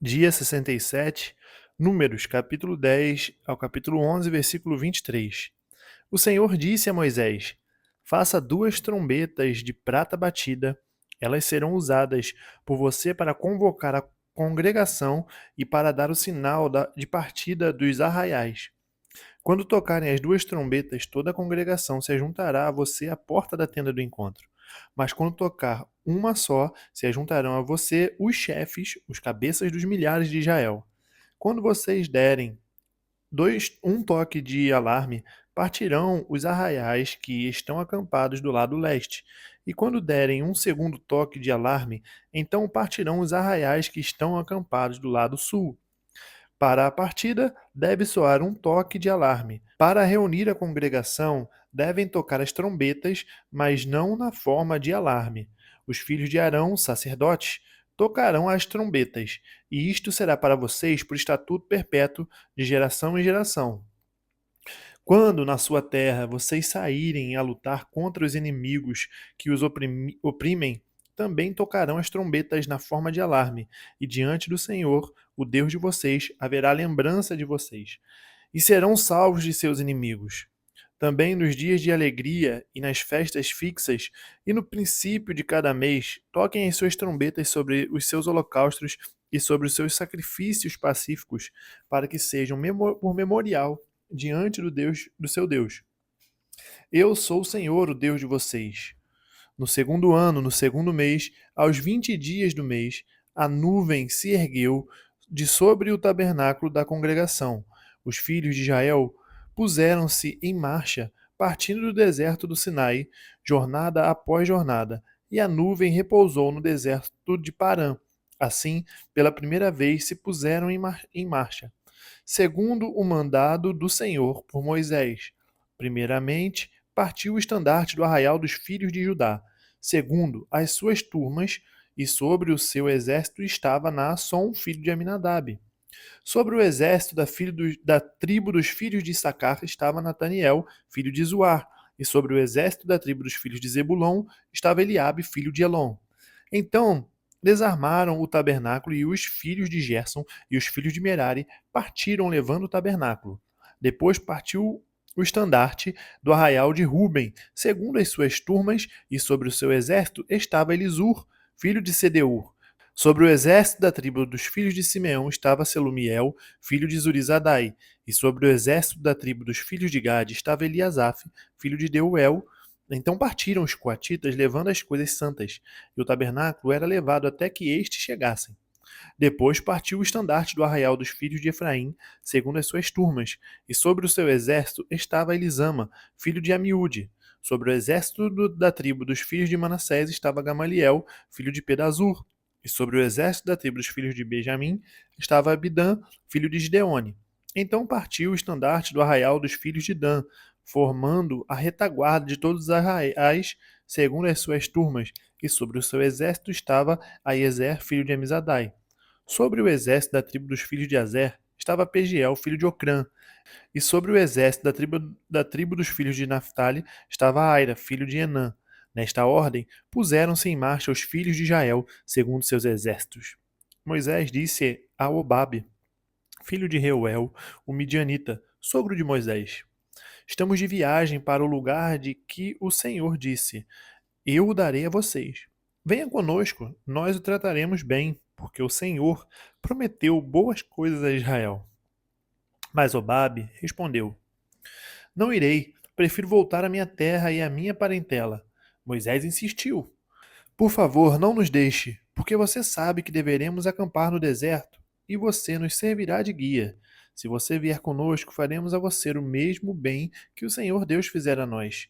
Dia 67, Números, capítulo 10 ao capítulo 11, versículo 23. O Senhor disse a Moisés: Faça 2 trombetas de prata batida. Elas serão usadas por você para convocar a congregação e para dar o sinal de partida dos arraiais. Quando tocarem as 2 trombetas, toda a congregação se ajuntará a você à porta da tenda do encontro. Mas quando tocar uma só, se ajuntarão a você os chefes, os cabeças dos milhares de Israel. Quando vocês derem um toque de alarme, partirão os arraiais que estão acampados do lado leste. E quando derem um segundo toque de alarme, então partirão os arraiais que estão acampados do lado sul. Para a partida, deve soar um toque de alarme. Para reunir a congregação, devem tocar as trombetas, mas não na forma de alarme. Os filhos de Arão, sacerdotes, tocarão as trombetas, e isto será para vocês por estatuto perpétuo, de geração em geração. Quando na sua terra vocês saírem a lutar contra os inimigos que os oprimem, também tocarão as trombetas na forma de alarme, e diante do Senhor, o Deus de vocês, haverá lembrança de vocês, e serão salvos de seus inimigos. Também nos dias de alegria e nas festas fixas, e no princípio de cada mês, toquem as suas trombetas sobre os seus holocaustos e sobre os seus sacrifícios pacíficos, para que sejam por memorial diante do seu Deus. Eu sou o Senhor, o Deus de vocês. No segundo ano, no segundo mês, aos 20 dias do mês, a nuvem se ergueu de sobre o tabernáculo da congregação. Os filhos de Israel puseram-se em marcha, partindo do deserto do Sinai, jornada após jornada, e a nuvem repousou no deserto de Parã. Assim, pela primeira vez se puseram em marcha, segundo o mandado do Senhor por Moisés. Primeiramente, partiu o estandarte do arraial dos filhos de Judá, segundo as suas turmas, e sobre o seu exército estava Naasson, filho de Aminadab. Sobre o exército da tribo dos filhos de Issacar estava Nataniel, filho de Zuar, e sobre o exército da tribo dos filhos de Zebulon estava Eliabe, filho de Elon. Então desarmaram o tabernáculo, e os filhos de Gerson e os filhos de Merari partiram levando o tabernáculo. Depois partiu o estandarte do arraial de Ruben, segundo as suas turmas, e sobre o seu exército estava Elisur, filho de Sedeur. Sobre o exército da tribo dos filhos de Simeão estava Selumiel, filho de Zurizadai, e sobre o exército da tribo dos filhos de Gade estava Eliasaf, filho de Deuel. Então partiram os coatitas levando as coisas santas, e o tabernáculo era levado até que estes chegassem. Depois partiu o estandarte do arraial dos filhos de Efraim, segundo as suas turmas, e sobre o seu exército estava Elisama, filho de Amiúde. Sobre o exército da tribo dos filhos de Manassés estava Gamaliel, filho de Pedazur. E sobre o exército da tribo dos filhos de Benjamim estava Abidã, filho de Gideone. Então partiu o estandarte do arraial dos filhos de Dan, formando a retaguarda de todos os arraiais, segundo as suas turmas, e sobre o seu exército estava Aiezer, filho de Amizadai. Sobre o exército da tribo dos filhos de Azer estava Pegiel, filho de Ocrã, e sobre o exército da tribo dos filhos de Naphtali estava Aira, filho de Enã. Nesta ordem, puseram-se em marcha os filhos de Israel, segundo seus exércitos. Moisés disse a Obabe, filho de Reuel, o midianita, sogro de Moisés: Estamos de viagem para o lugar de que o Senhor disse: Eu o darei a vocês. Venha conosco, nós o trataremos bem, porque o Senhor prometeu boas coisas a Israel. Mas Obabe respondeu: Não irei, prefiro voltar à minha terra e à minha parentela. Moisés insistiu: Por favor, não nos deixe, porque você sabe que deveremos acampar no deserto, e você nos servirá de guia. Se você vier conosco, faremos a você o mesmo bem que o Senhor Deus fizera a nós.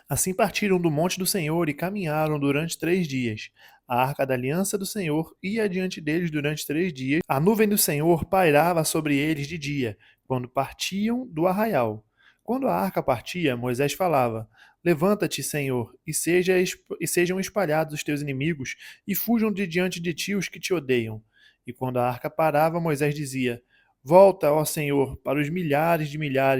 Assim partiram do monte do Senhor e caminharam durante 3 dias. A arca da aliança do Senhor ia adiante deles durante 3 dias. A nuvem do Senhor pairava sobre eles de dia, quando partiam do arraial. Quando a arca partia, Moisés falava: Levanta-te, Senhor, e sejam espalhados os teus inimigos, e fujam de diante de ti os que te odeiam. E quando a arca parava, Moisés dizia: Volta, ó Senhor, para os milhares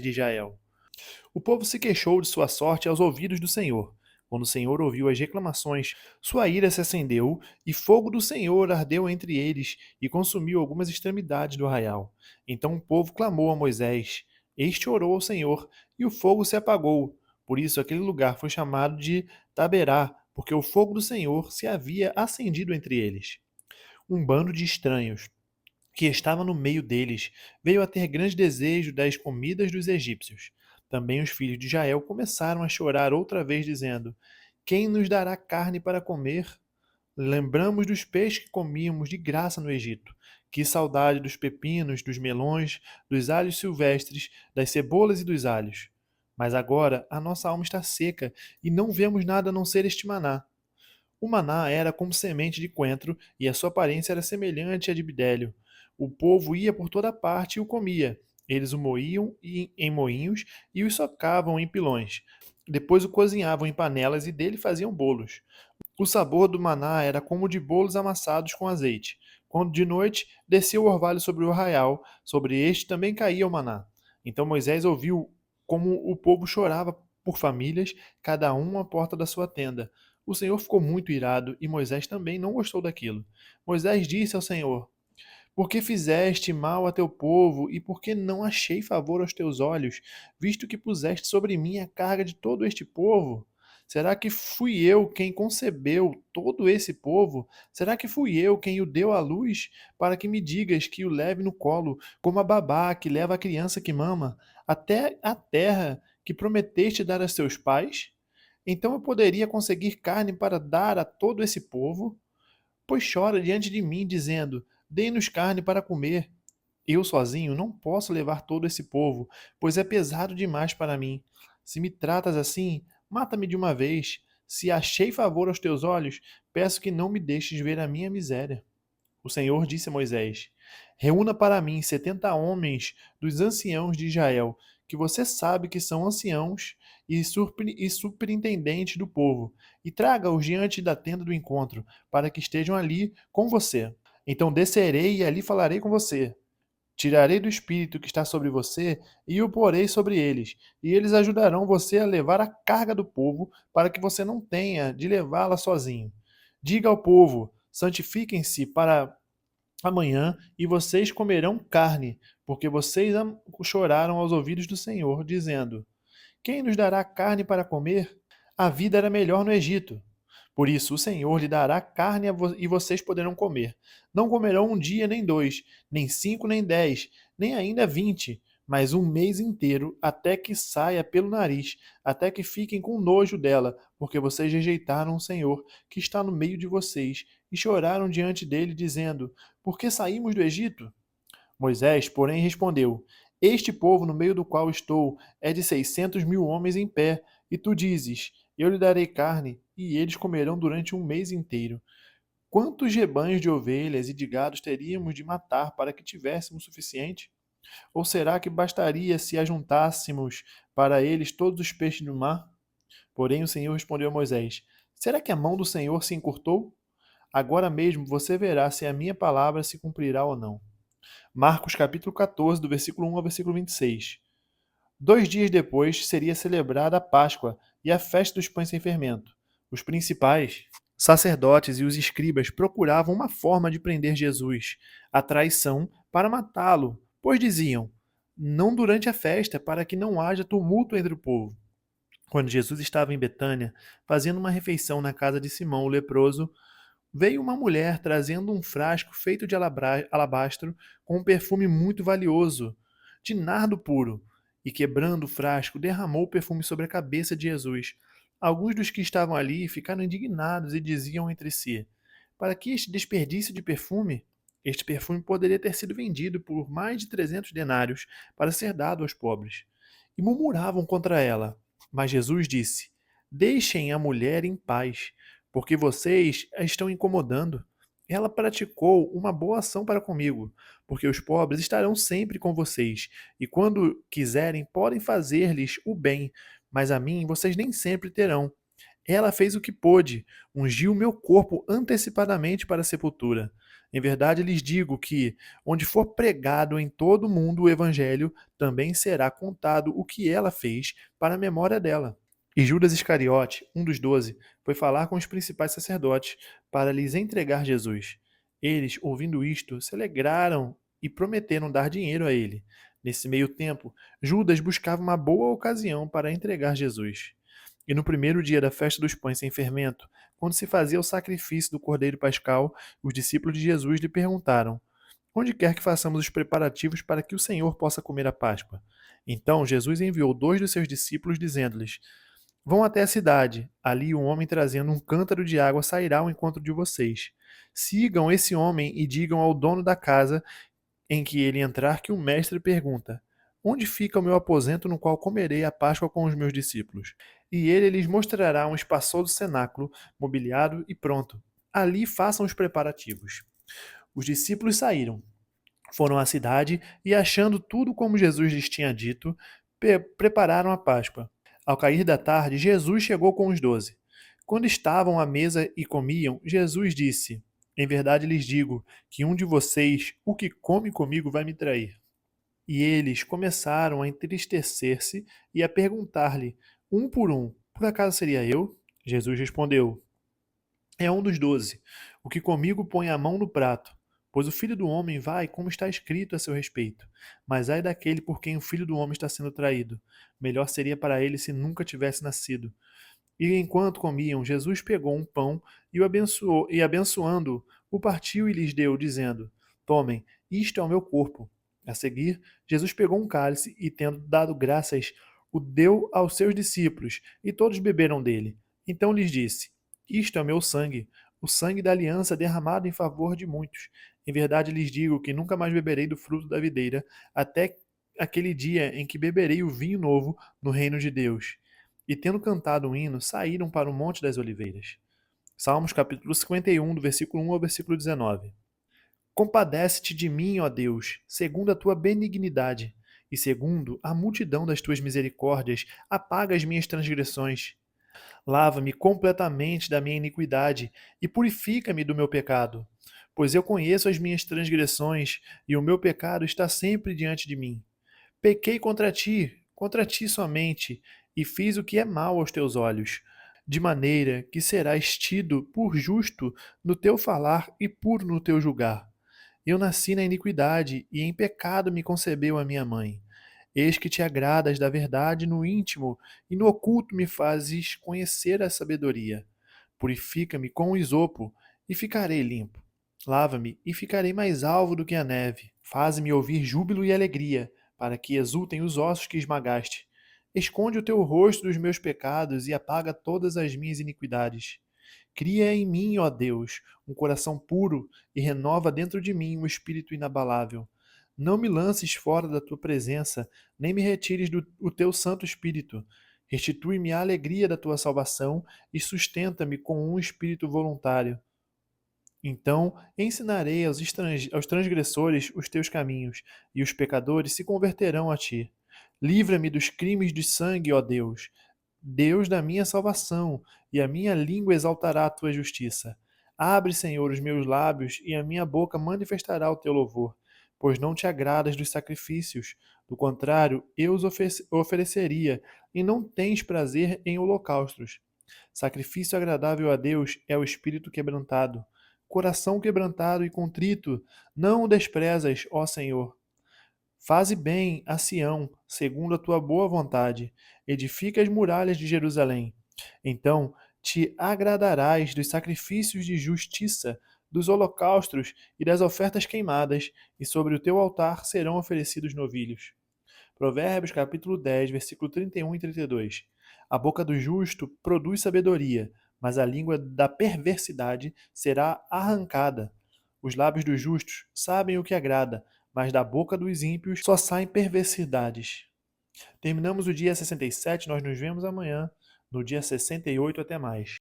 de Israel. O povo se queixou de sua sorte aos ouvidos do Senhor. Quando o Senhor ouviu as reclamações, sua ira se acendeu, e fogo do Senhor ardeu entre eles e consumiu algumas extremidades do arraial. Então o povo clamou a Moisés. Este orou ao Senhor, e o fogo se apagou. Por isso aquele lugar foi chamado de Taberá, porque o fogo do Senhor se havia acendido entre eles. Um bando de estranhos que estava no meio deles, veio a ter grande desejo das comidas dos egípcios. Também os filhos de Israel começaram a chorar outra vez, dizendo: Quem nos dará carne para comer? Lembramos dos peixes que comíamos de graça no Egito. Que saudade dos pepinos, dos melões, dos alhos silvestres, das cebolas e dos alhos. Mas agora a nossa alma está seca e não vemos nada a não ser este maná. O maná era como semente de coentro e a sua aparência era semelhante à de bidélio. O povo ia por toda parte e o comia. Eles o moíam em moinhos e o socavam em pilões. Depois o cozinhavam em panelas e dele faziam bolos. O sabor do maná era como de bolos amassados com azeite. Quando de noite descia o orvalho sobre o arraial, sobre este também caía o maná. Então Moisés ouviu como o povo chorava por famílias, cada um à porta da sua tenda. O Senhor ficou muito irado e Moisés também não gostou daquilo. Moisés disse ao Senhor: Por que fizeste mal a teu povo e por que não achei favor aos teus olhos, visto que puseste sobre mim a carga de todo este povo? Será que fui eu quem concebeu todo esse povo? Será que fui eu quem o deu à luz, para que me digas que o leve no colo, como a babá que leva a criança que mama, até a terra que prometeste dar a seus pais? Então eu poderia conseguir carne para dar a todo esse povo? Pois chora diante de mim, dizendo: Dê-nos carne para comer. Eu sozinho não posso levar todo esse povo, pois é pesado demais para mim. Se me tratas assim, mata-me de uma vez. Se achei favor aos teus olhos, peço que não me deixes ver a minha miséria. O Senhor disse a Moisés: Reúna para mim 70 homens dos anciãos de Israel, que você sabe que são anciãos e superintendentes do povo, e traga-os diante da tenda do encontro, para que estejam ali com você. Então descerei e ali falarei com você. Tirarei do espírito que está sobre você e o porei sobre eles, e eles ajudarão você a levar a carga do povo, para que você não tenha de levá-la sozinho. Diga ao povo: santifiquem-se para amanhã e vocês comerão carne, porque vocês choraram aos ouvidos do Senhor, dizendo: Quem nos dará carne para comer? A vida era melhor no Egito. Por isso o Senhor lhe dará carne e vocês poderão comer. Não comerão um dia nem dois, nem 5 nem 10, nem ainda 20, mas um mês inteiro, até que saia pelo nariz, até que fiquem com nojo dela, porque vocês rejeitaram o Senhor, que está no meio de vocês, e choraram diante dele, dizendo: Por que saímos do Egito? Moisés, porém, respondeu: Este povo no meio do qual estou é de 600.000 homens em pé, e tu dizes: Eu lhe darei carne, e eles comerão durante um mês inteiro. Quantos rebanhos de ovelhas e de gados teríamos de matar para que tivéssemos suficiente? Ou será que bastaria se ajuntássemos para eles todos os peixes do mar? Porém o Senhor respondeu a Moisés: Será que a mão do Senhor se encurtou? Agora mesmo você verá se a minha palavra se cumprirá ou não. Marcos capítulo 14, do versículo 1 ao versículo 26. 2 dias depois seria celebrada a Páscoa e a festa dos pães sem fermento. Os principais sacerdotes e os escribas procuravam uma forma de prender Jesus, a traição, para matá-lo, pois diziam: Não durante a festa, para que não haja tumulto entre o povo. Quando Jesus estava em Betânia, fazendo uma refeição na casa de Simão o leproso, veio uma mulher trazendo um frasco feito de alabastro com um perfume muito valioso, de nardo puro, e quebrando o frasco, derramou o perfume sobre a cabeça de Jesus. Alguns dos que estavam ali ficaram indignados e diziam entre si: Para que este desperdício de perfume? Este perfume poderia ter sido vendido por mais de 300 denários para ser dado aos pobres. E murmuravam contra ela. Mas Jesus disse: Deixem a mulher em paz, porque vocês a estão incomodando. Ela praticou uma boa ação para comigo, porque os pobres estarão sempre com vocês, e quando quiserem podem fazer-lhes o bem, mas a mim vocês nem sempre terão. Ela fez o que pôde, ungiu o meu corpo antecipadamente para a sepultura. Em verdade lhes digo que, onde for pregado em todo o mundo o evangelho, também será contado o que ela fez para a memória dela. E Judas Iscariote, um dos 12, foi falar com os principais sacerdotes para lhes entregar Jesus. Eles, ouvindo isto, se alegraram e prometeram dar dinheiro a ele. Nesse meio tempo, Judas buscava uma boa ocasião para entregar Jesus. E no primeiro dia da festa dos pães sem fermento, quando se fazia o sacrifício do cordeiro pascal, os discípulos de Jesus lhe perguntaram: Onde quer que façamos os preparativos para que o Senhor possa comer a Páscoa? Então Jesus enviou 2 dos seus discípulos, dizendo-lhes: Vão até a cidade. Ali um homem trazendo um cântaro de água sairá ao encontro de vocês. Sigam esse homem e digam ao dono da casa em que ele entrar que o mestre pergunta: Onde fica o meu aposento no qual comerei a Páscoa com os meus discípulos? E ele lhes mostrará um espaçoso cenáculo, mobiliado e pronto. Ali façam os preparativos. Os discípulos saíram, foram à cidade e, achando tudo como Jesus lhes tinha dito, prepararam a Páscoa. Ao cair da tarde, Jesus chegou com os 12. Quando estavam à mesa e comiam, Jesus disse: Em verdade lhes digo que um de vocês, o que come comigo, vai me trair. E eles começaram a entristecer-se e a perguntar-lhe, um por um: Por acaso seria eu? Jesus respondeu: É um dos 12, o que comigo põe a mão no prato. Pois o Filho do Homem vai como está escrito a seu respeito. Mas ai daquele por quem o Filho do Homem está sendo traído. Melhor seria para ele se nunca tivesse nascido. E enquanto comiam, Jesus pegou um pão e o abençoou, e abençoando-o, o partiu e lhes deu, dizendo: Tomem, isto é o meu corpo. A seguir, Jesus pegou um cálice e, tendo dado graças, o deu aos seus discípulos, e todos beberam dele. Então lhes disse: Isto é o meu sangue, o sangue da aliança derramado em favor de muitos. Em verdade lhes digo que nunca mais beberei do fruto da videira, até aquele dia em que beberei o vinho novo no reino de Deus. E tendo cantado um hino, saíram para o Monte das Oliveiras. Salmos capítulo 51, do versículo 1 ao versículo 19. Compadece-te de mim, ó Deus, segundo a tua benignidade, e segundo a multidão das tuas misericórdias, apaga as minhas transgressões. Lava-me completamente da minha iniquidade e purifica-me do meu pecado. Pois eu conheço as minhas transgressões e o meu pecado está sempre diante de mim. Pequei contra ti somente, e fiz o que é mal aos teus olhos, de maneira que serás tido por justo no teu falar e puro no teu julgar. Eu nasci na iniquidade, e em pecado me concebeu a minha mãe. Eis que te agradas da verdade no íntimo, e no oculto me fazes conhecer a sabedoria. Purifica-me com o isopo, e ficarei limpo. Lava-me, e ficarei mais alvo do que a neve. Faze-me ouvir júbilo e alegria, para que exultem os ossos que esmagaste. Esconde o teu rosto dos meus pecados e apaga todas as minhas iniquidades. Cria em mim, ó Deus, um coração puro e renova dentro de mim um espírito inabalável. Não me lances fora da tua presença, nem me retires o teu Santo Espírito. Restitui-me a alegria da tua salvação e sustenta-me com um espírito voluntário. Então ensinarei aos transgressores os teus caminhos, e os pecadores se converterão a ti. Livra-me dos crimes de sangue, ó Deus, Deus da minha salvação, e a minha língua exaltará a tua justiça. Abre, Senhor, os meus lábios, e a minha boca manifestará o teu louvor, pois não te agradas dos sacrifícios. Do contrário, eu os ofereceria, e não tens prazer em holocaustos. Sacrifício agradável a Deus é o espírito quebrantado. Coração quebrantado e contrito, não o desprezas, ó Senhor. Faze bem a Sião, segundo a tua boa vontade. Edifica as muralhas de Jerusalém. Então te agradarás dos sacrifícios de justiça, dos holocaustos e das ofertas queimadas, e sobre o teu altar serão oferecidos novilhos. Provérbios capítulo 10, versículo 31 e 32. A boca do justo produz sabedoria, mas a língua da perversidade será arrancada. Os lábios dos justos sabem o que agrada, mas da boca dos ímpios só saem perversidades. Terminamos o dia 67, nós nos vemos amanhã, no dia 68, até mais.